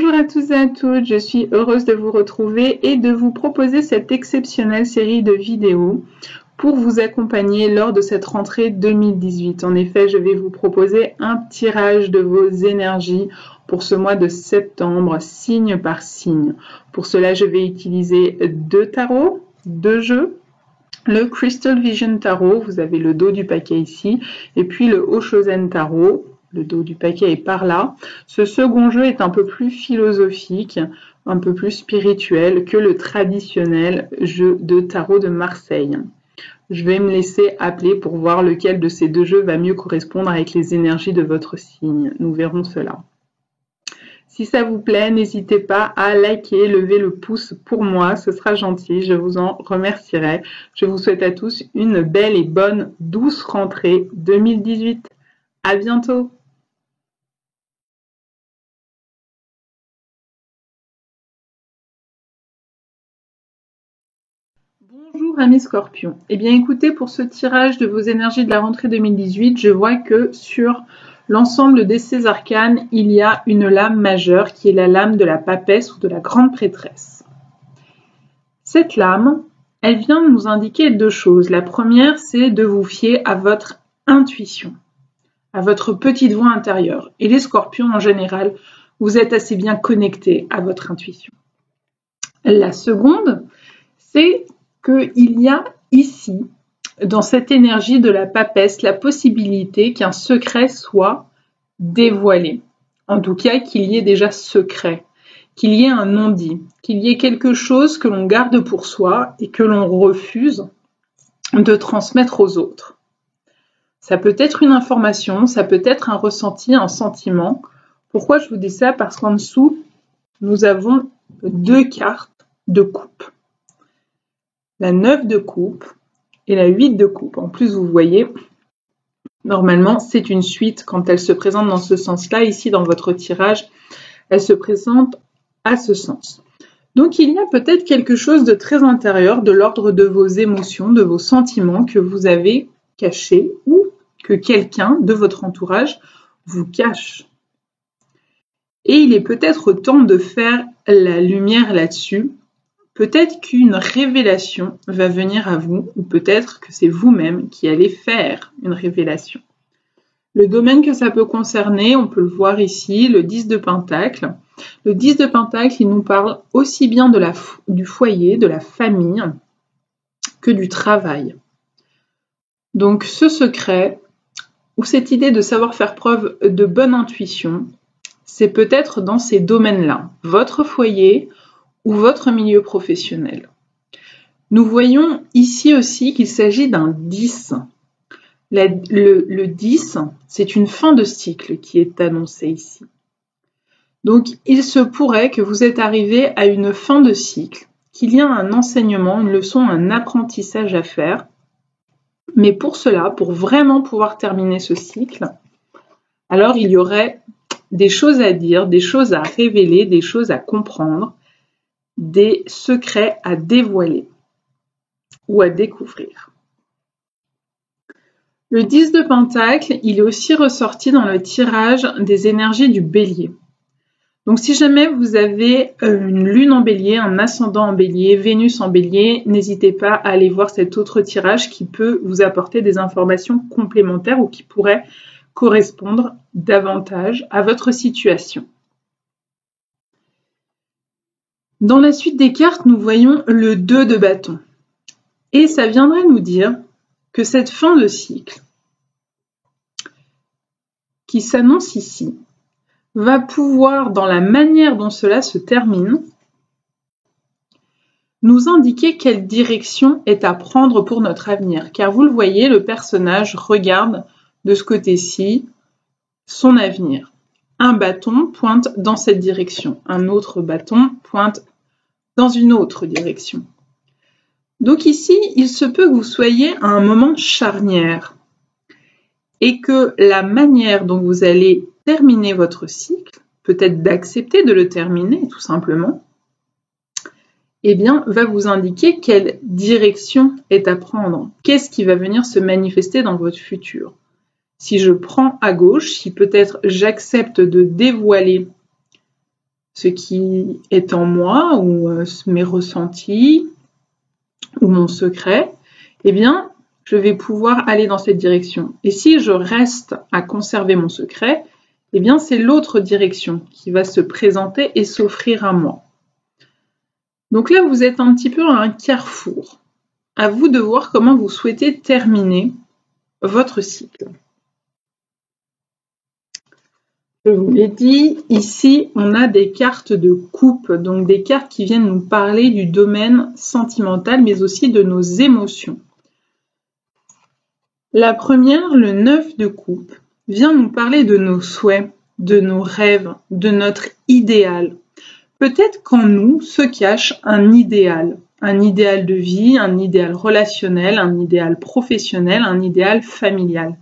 Bonjour à tous et à toutes, je suis heureuse de vous retrouver et de vous proposer cette exceptionnelle série de vidéos pour vous accompagner lors de cette rentrée 2018. En effet, je vais vous proposer un tirage de vos énergies pour ce mois de septembre, signe par signe. Pour cela, je vais utiliser deux tarots, deux jeux. Le Crystal Vision Tarot, vous avez le dos du paquet ici, et puis le Oshozen Tarot. Le dos du paquet est par là. Ce second jeu est un peu plus philosophique, un peu plus spirituel que le traditionnel jeu de tarot de Marseille. Je vais me laisser appeler pour voir lequel de ces deux jeux va mieux correspondre avec les énergies de votre signe. Nous verrons cela. Si ça vous plaît, n'hésitez pas à liker, lever le pouce pour moi, ce sera gentil, je vous en remercierai. Je vous souhaite à tous une belle et bonne, douce rentrée 2018. À bientôt! Bonjour amis Scorpions. Eh bien écoutez, pour ce tirage de vos énergies de la rentrée 2018, je vois que sur l'ensemble de ces arcanes, il y a une lame majeure qui est la lame de la papesse ou de la grande prêtresse. Cette lame, elle vient nous indiquer deux choses. La première, c'est de vous fier à votre intuition, à votre petite voix intérieure. Et les Scorpions, en général, vous êtes assez bien connectés à votre intuition. La seconde, c'est qu'il y a ici, dans cette énergie de la papesse, la possibilité qu'un secret soit dévoilé. En tout cas, qu'il y ait déjà secret, qu'il y ait un non-dit, qu'il y ait quelque chose que l'on garde pour soi et que l'on refuse de transmettre aux autres. Ça peut être une information, ça peut être un ressenti, un sentiment. Pourquoi je vous dis ça? Parce qu'en dessous, nous avons deux cartes de coupe. La 9 de coupe et la 8 de coupe. En plus, vous voyez, normalement, c'est une suite quand elle se présente dans ce sens-là. Ici, dans votre tirage, elle se présente à ce sens. Donc, il y a peut-être quelque chose de très intérieur, de l'ordre de vos émotions, de vos sentiments que vous avez cachés ou que quelqu'un de votre entourage vous cache. Et il est peut-être temps de faire la lumière là-dessus. Peut-être qu'une révélation va venir à vous, ou peut-être que c'est vous-même qui allez faire une révélation. Le domaine que ça peut concerner, on peut le voir ici, le 10 de Pentacle. Le 10 de Pentacle, il nous parle aussi bien du foyer, de la famille, que du travail. Donc ce secret, ou cette idée de savoir faire preuve de bonne intuition, c'est peut-être dans ces domaines-là. Votre foyer, ou votre milieu professionnel. Nous voyons ici aussi qu'il s'agit d'un 10. Le 10, c'est une fin de cycle qui est annoncée ici. Donc, il se pourrait que vous êtes arrivé à une fin de cycle, qu'il y a un enseignement, une leçon, un apprentissage à faire. Mais pour cela, pour vraiment pouvoir terminer ce cycle, alors il y aurait des choses à dire, des choses à révéler, des choses à comprendre, des secrets à dévoiler ou à découvrir. Le 10 de Pentacle, il est aussi ressorti dans le tirage des énergies du Bélier. Donc si jamais vous avez une lune en Bélier, un ascendant en Bélier, Vénus en Bélier, n'hésitez pas à aller voir cet autre tirage qui peut vous apporter des informations complémentaires ou qui pourrait correspondre davantage à votre situation. Dans la suite des cartes, nous voyons le 2 de bâton. Et ça viendrait nous dire que cette fin de cycle, qui s'annonce ici, va pouvoir, dans la manière dont cela se termine, nous indiquer quelle direction est à prendre pour notre avenir. Car vous le voyez, le personnage regarde de ce côté-ci son avenir. Un bâton pointe dans cette direction, un autre bâton pointe dans une autre direction. Donc ici, il se peut que vous soyez à un moment charnière et que la manière dont vous allez terminer votre cycle, peut-être d'accepter de le terminer tout simplement, eh bien, va vous indiquer quelle direction est à prendre. Qu'est-ce qui va venir se manifester dans votre futur? Si je prends à gauche, si peut-être j'accepte de dévoiler ce qui est en moi ou mes ressentis ou mon secret, eh bien, je vais pouvoir aller dans cette direction. Et si je reste à conserver mon secret, eh bien, c'est l'autre direction qui va se présenter et s'offrir à moi. Donc là, vous êtes un petit peu à un carrefour. À vous de voir comment vous souhaitez terminer votre cycle. Je vous l'ai dit, ici, on a des cartes de coupe, donc des cartes qui viennent nous parler du domaine sentimental, mais aussi de nos émotions. La première, le 9 de coupe, vient nous parler de nos souhaits, de nos rêves, de notre idéal. Peut-être qu'en nous se cache un idéal de vie, un idéal relationnel, un idéal professionnel, un idéal familial.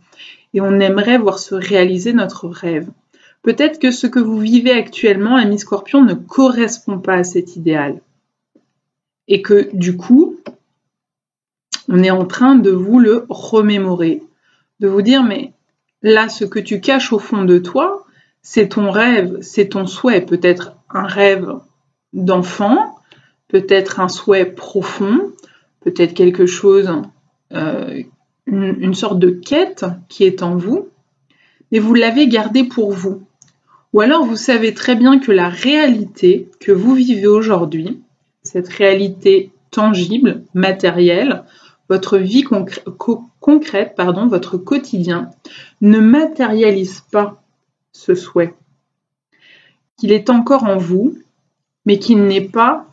Et on aimerait voir se réaliser notre rêve. Peut-être que ce que vous vivez actuellement, ami Scorpion, ne correspond pas à cet idéal. Et que du coup, on est en train de vous le remémorer. De vous dire, mais là, ce que tu caches au fond de toi, c'est ton rêve, c'est ton souhait. Peut-être un rêve d'enfant, peut-être un souhait profond, peut-être quelque chose, une sorte de quête qui est en vous, mais vous l'avez gardé pour vous. Ou alors vous savez très bien que la réalité que vous vivez aujourd'hui, cette réalité tangible, matérielle, votre vie concrète, votre quotidien, ne matérialise pas ce souhait. Qu'il est encore en vous, mais qu'il n'est pas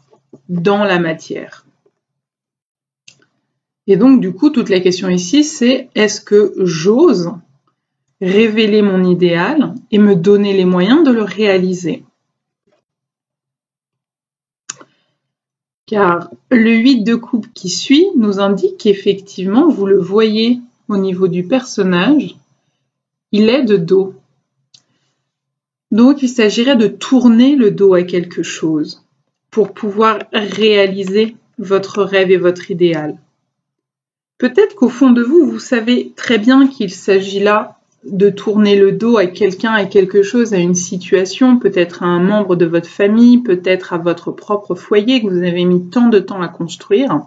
dans la matière. Et donc, du coup, toute la question ici, c'est est-ce que j'ose révéler mon idéal et me donner les moyens de le réaliser? Car le 8 de coupe qui suit nous indique qu'effectivement, vous le voyez au niveau du personnage, il est de dos. Donc, il s'agirait de tourner le dos à quelque chose pour pouvoir réaliser votre rêve et votre idéal. Peut-être qu'au fond de vous, vous savez très bien qu'il s'agit là de tourner le dos à quelqu'un, à quelque chose, à une situation, peut-être à un membre de votre famille, peut-être à votre propre foyer que vous avez mis tant de temps à construire,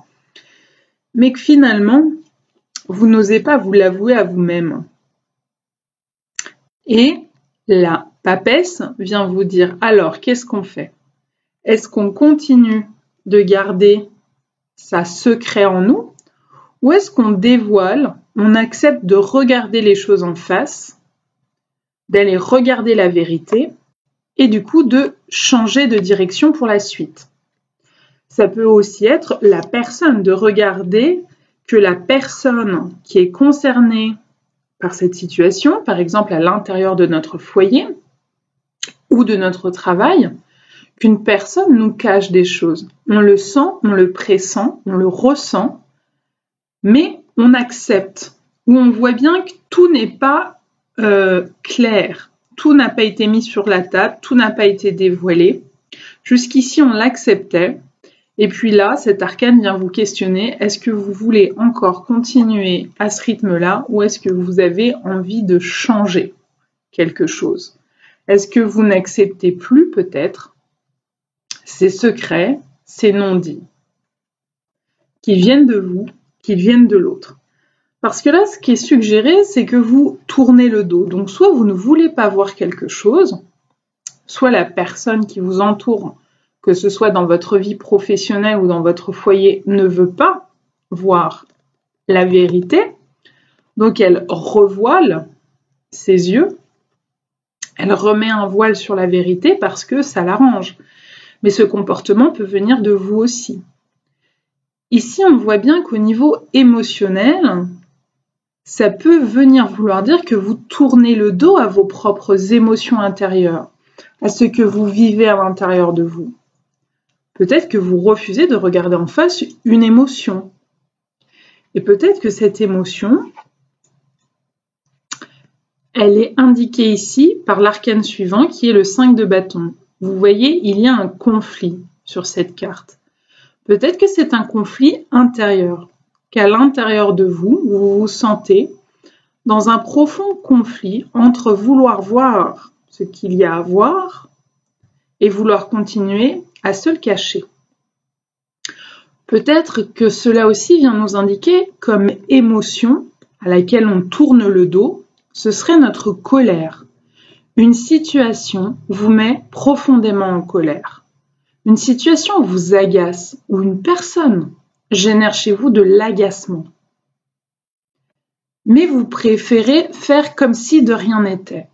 mais que finalement, vous n'osez pas vous l'avouer à vous-même. Et la papesse vient vous dire, alors, qu'est-ce qu'on fait? Est-ce qu'on continue de garder ça secret en nous? Ou est-ce qu'on dévoile, on accepte de regarder les choses en face, d'aller regarder la vérité et du coup de changer de direction pour la suite? Ça peut aussi être la personne, de regarder que la personne qui est concernée par cette situation, par exemple à l'intérieur de notre foyer ou de notre travail, qu'une personne nous cache des choses. On le sent, on le pressent, on le ressent, mais on accepte, où on voit bien que tout n'est pas clair, tout n'a pas été mis sur la table, tout n'a pas été dévoilé. Jusqu'ici, on l'acceptait, et puis là, cet arcane vient vous questionner, est-ce que vous voulez encore continuer à ce rythme-là, ou est-ce que vous avez envie de changer quelque chose? Est-ce que vous n'acceptez plus peut-être ces secrets, ces non-dits, qui viennent de vous, qui viennent de l'autre? Parce que là, ce qui est suggéré, c'est que vous tournez le dos. Donc, soit vous ne voulez pas voir quelque chose, soit la personne qui vous entoure, que ce soit dans votre vie professionnelle ou dans votre foyer, ne veut pas voir la vérité. Donc, elle revoile ses yeux, elle remet un voile sur la vérité parce que ça l'arrange. Mais ce comportement peut venir de vous aussi. Ici, on voit bien qu'au niveau émotionnel, ça peut venir vouloir dire que vous tournez le dos à vos propres émotions intérieures, à ce que vous vivez à l'intérieur de vous. Peut-être que vous refusez de regarder en face une émotion. Et peut-être que cette émotion, elle est indiquée ici par l'arcane suivant qui est le 5 de bâton. Vous voyez, il y a un conflit sur cette carte. Peut-être que c'est un conflit intérieur, qu'à l'intérieur de vous, vous vous sentez dans un profond conflit entre vouloir voir ce qu'il y a à voir et vouloir continuer à se le cacher. Peut-être que cela aussi vient nous indiquer comme émotion à laquelle on tourne le dos, ce serait notre colère. Une situation vous met profondément en colère. Une situation vous agace ou une personne génère chez vous de l'agacement. Mais vous préférez faire comme si de rien n'était.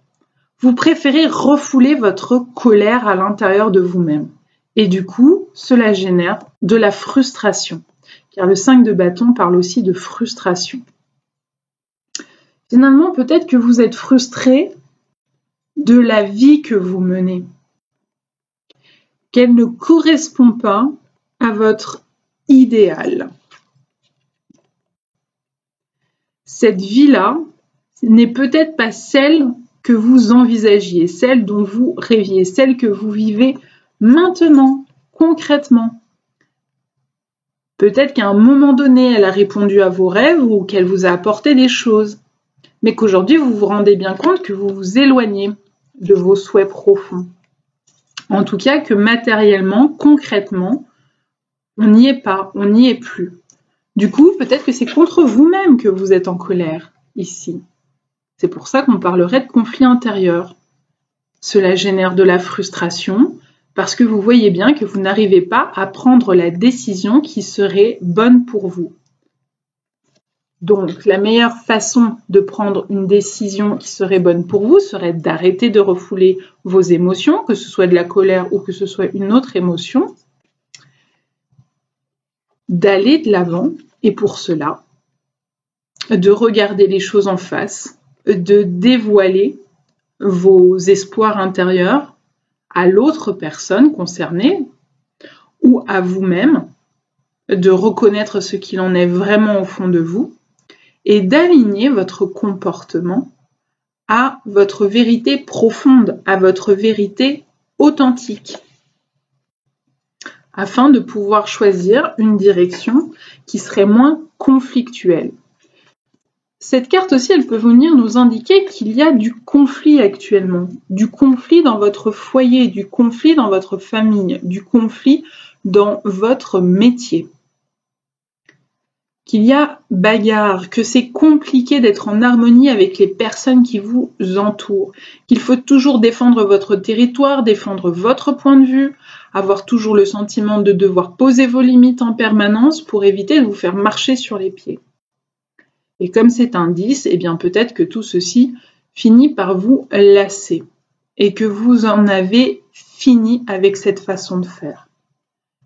Vous préférez refouler votre colère à l'intérieur de vous-même. Et du coup, cela génère de la frustration. Car le 5 de bâton parle aussi de frustration. Finalement, peut-être que vous êtes frustré de la vie que vous menez. Qu'elle ne correspond pas à votre idéal. Cette vie-là n'est peut-être pas celle que vous envisagiez, celle dont vous rêviez, celle que vous vivez maintenant, concrètement. Peut-être qu'à un moment donné, elle a répondu à vos rêves ou qu'elle vous a apporté des choses, mais qu'aujourd'hui, vous vous rendez bien compte que vous vous éloignez de vos souhaits profonds. En tout cas, que matériellement, concrètement, on n'y est pas, on n'y est plus. Du coup, peut-être que c'est contre vous-même que vous êtes en colère, ici. C'est pour ça qu'on parlerait de conflit intérieur. Cela génère de la frustration, parce que vous voyez bien que vous n'arrivez pas à prendre la décision qui serait bonne pour vous. Donc, la meilleure façon de prendre une décision qui serait bonne pour vous serait d'arrêter de refouler vos émotions, que ce soit de la colère ou que ce soit une autre émotion, d'aller de l'avant et pour cela, de regarder les choses en face, de dévoiler vos espoirs intérieurs à l'autre personne concernée ou à vous-même, de reconnaître ce qu'il en est vraiment au fond de vous et d'aligner votre comportement à votre vérité profonde, à votre vérité authentique, afin de pouvoir choisir une direction qui serait moins conflictuelle. Cette carte aussi, elle peut venir nous indiquer qu'il y a du conflit actuellement, du conflit dans votre foyer, du conflit dans votre famille, du conflit dans votre métier. Qu'il y a bagarre, que c'est compliqué d'être en harmonie avec les personnes qui vous entourent, qu'il faut toujours défendre votre territoire, défendre votre point de vue, avoir toujours le sentiment de devoir poser vos limites en permanence pour éviter de vous faire marcher sur les pieds. Et comme c'est un 10, eh bien peut-être que tout ceci finit par vous lasser et que vous en avez fini avec cette façon de faire.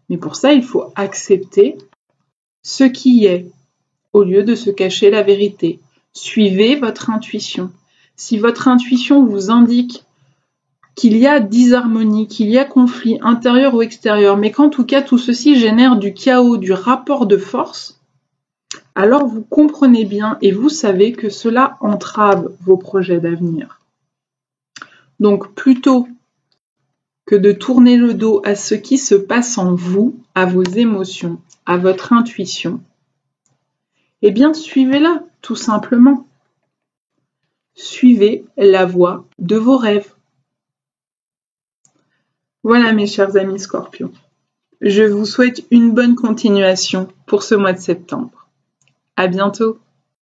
Mais pour ça, il faut accepter ce qui est, au lieu de se cacher la vérité. Suivez votre intuition. Si votre intuition vous indique qu'il y a disharmonie, qu'il y a conflit intérieur ou extérieur, mais qu'en tout cas tout ceci génère du chaos, du rapport de force, alors vous comprenez bien et vous savez que cela entrave vos projets d'avenir. Donc plutôt que de tourner le dos à ce qui se passe en vous, à vos émotions, à votre intuition, eh bien suivez-la tout simplement. Suivez la voie de vos rêves. Voilà mes chers amis Scorpions. Je vous souhaite une bonne continuation pour ce mois de septembre. À bientôt.